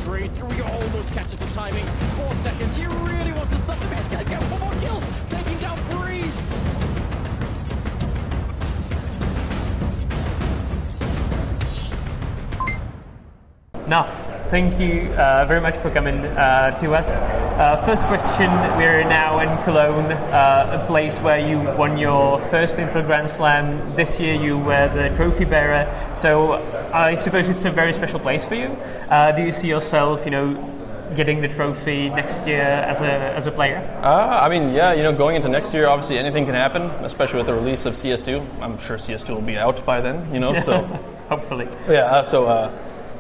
straight through. He almost catches the timing. 4 seconds. He really wants to stop the best. Gonna get one more kills. Taking down Breeze. NAF, thank you very much for coming to us. First question, we're now in Cologne, a place where you won your first Intra Grand Slam. This year you were the trophy bearer, so I suppose it's a very special place for you. Do you see yourself, getting the trophy next year as a player? I mean, yeah, going into next year, obviously anything can happen, especially with the release of CS2. I'm sure CS2 will be out by then, so... Hopefully. Yeah,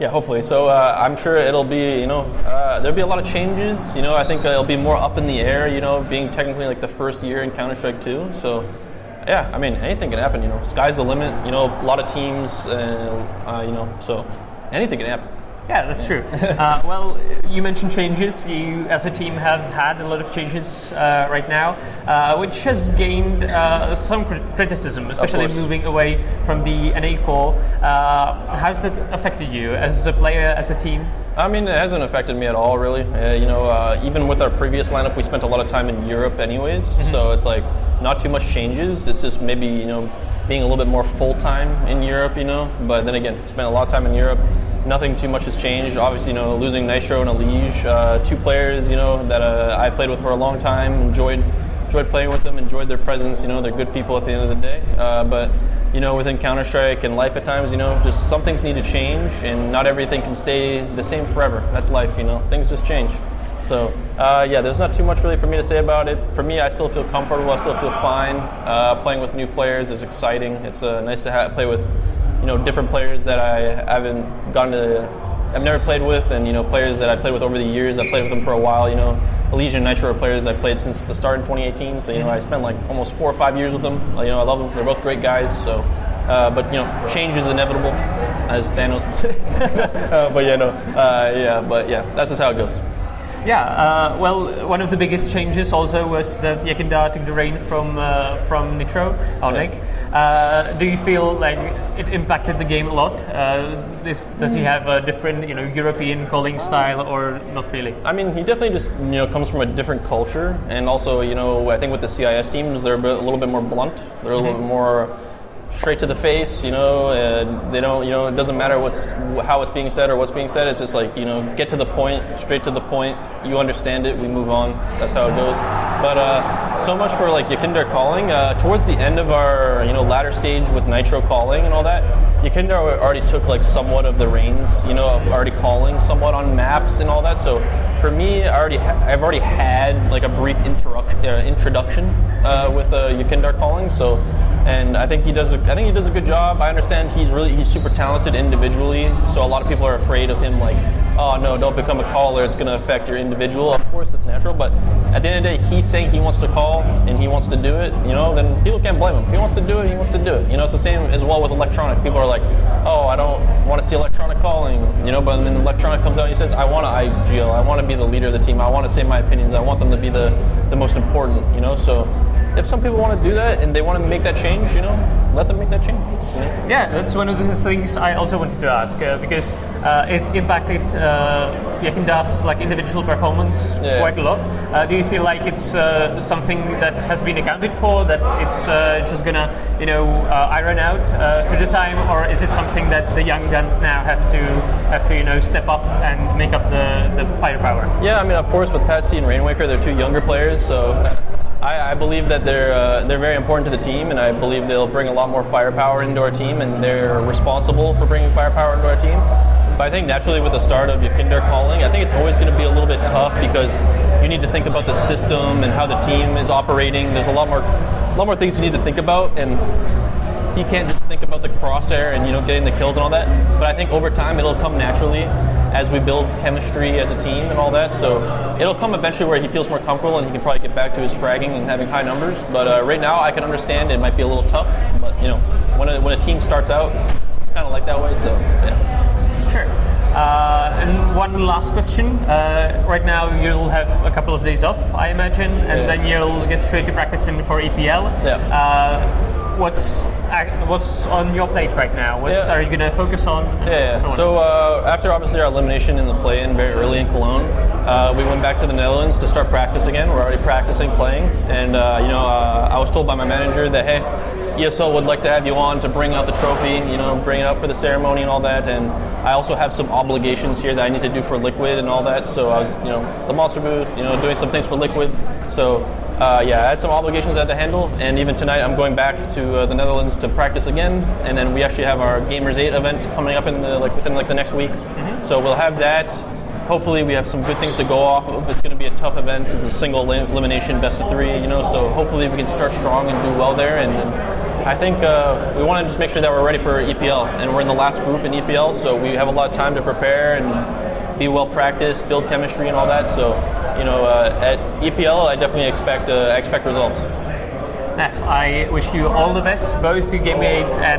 yeah, hopefully. So I'm sure it'll be, there'll be a lot of changes. I think it'll be more up in the air, being technically like the first year in Counter-Strike 2. So, yeah, I mean, anything can happen, Sky's the limit, a lot of teams, so anything can happen. Yeah, that's true. Well, you mentioned changes. You, as a team, have had a lot of changes right now, which has gained some criticism, especially moving away from the NA core. How's that affected you as a player, as a team? I mean, it hasn't affected me at all, really. Even with our previous lineup, we spent a lot of time in Europe anyways, so it's like not too much changes. It's just maybe, being a little bit more full-time in Europe, but then again, spent a lot of time in Europe. Nothing too much has changed. Obviously, losing Nitro and Elige, 2 players, that I played with for a long time. Enjoyed playing with them. Enjoyed their presence. They're good people at the end of the day. But within Counter-Strike and life at times, just some things need to change, and not everything can stay the same forever. That's life. Things just change. So yeah, there's not too much really for me to say about it. For me, I still feel comfortable. I still feel fine. Playing with new players is exciting. It's nice to play with different players that I've never played with, and players that I played with over the years. I played with them for a while. Elige and Nitro are players I played since the start in 2018. So I spent like almost 4 or 5 years with them. I love them. They're both great guys. So, but change is inevitable, as Thanos would say. But that's just how it goes. Yeah, well, one of the biggest changes also was that Yekindar took the reign from Nitro, Nick. Do you feel like it impacted the game a lot? Does he have a different, European calling style, or not really? I mean, he definitely just, comes from a different culture, and also, I think with the CIS teams, they're a little bit more blunt. They're a little bit more straight to the face, they don't, it doesn't matter how it's being said or what's being said. It's just like, get to the point, straight to the point. You understand it, we move on. That's how it goes. But so much for like Yekindar calling. Towards the end of our, latter stage with Nitro calling and all that, Yekindar already took like somewhat of the reins, already calling somewhat on maps and all that. So for me, I've already had like a brief introduction with Yekindar calling. So. And I think he does a good job. I understand he's super talented individually, so a lot of people are afraid of him, like, oh no, don't become a caller, it's going to affect your individual. Of course, it's natural, but at the end of the day, he's saying he wants to call and he wants to do it, then people can't blame him. If he wants to do it, he wants to do it. It's the same as well with electronic. People are like, oh, I don't want to see electronic calling, but then electronic comes out and he says, I want to IGL, I want to be the leader of the team, I want to say my opinions, I want them to be the most important, so if some people want to do that and they want to make that change, let them make that change. Yeah, that's one of the things I also wanted to ask because it impacted Yekindar's like individual performance quite a lot. Do you feel like it's something that has been accounted for, that it's just gonna iron out through the time, or is it something that the young guns now have to step up and make up the firepower? Yeah, I mean, of course, with Patsy and Rainwaker, they're 2 younger players, so. I believe that they're very important to the team, and I believe they'll bring a lot more firepower into our team, and they're responsible for bringing firepower into our team. But I think naturally with the start of Yekindar calling, I think it's always going to be a little bit tough because you need to think about the system and how the team is operating. There's a lot more things you need to think about, and he can't just think about the crosshair and getting the kills and all that. But I think over time it'll come naturally as we build chemistry as a team and all that. So it'll come eventually where he feels more comfortable and he can probably get back to his fragging and having high numbers. But right now I can understand it might be a little tough. But when a team starts out, it's kind of like that way. So yeah. Sure. And one last question. Right now you'll have a couple of days off, I imagine, and then you'll get straight to practicing for EPL. Yeah. What's what's on your plate right now? What are you going to focus on? So after obviously our elimination in the play-in very early in Cologne, we went back to the Netherlands to start practice again. We're already practicing playing, and I was told by my manager that hey, ESL would like to have you on to bring out the trophy, bring it out for the ceremony and all that. And I also have some obligations here that I need to do for Liquid and all that. So I was, the Monster booth, doing some things for Liquid. So I had some obligations I had to handle. And even tonight, I'm going back to the Netherlands to practice again. And then we actually have our Gamers 8 event coming up in within the next week. Mm-hmm. So we'll have that. Hopefully we have some good things to go off of. It's going to be a tough event. It's a single elimination, best of 3, so hopefully we can start strong and do well there. And I think we want to just make sure that we're ready for EPL. And we're in the last group in EPL, so we have a lot of time to prepare and be well practiced, build chemistry and all that. So, at EPL, I definitely expect results. NAF, I wish you all the best, both to Game 8 and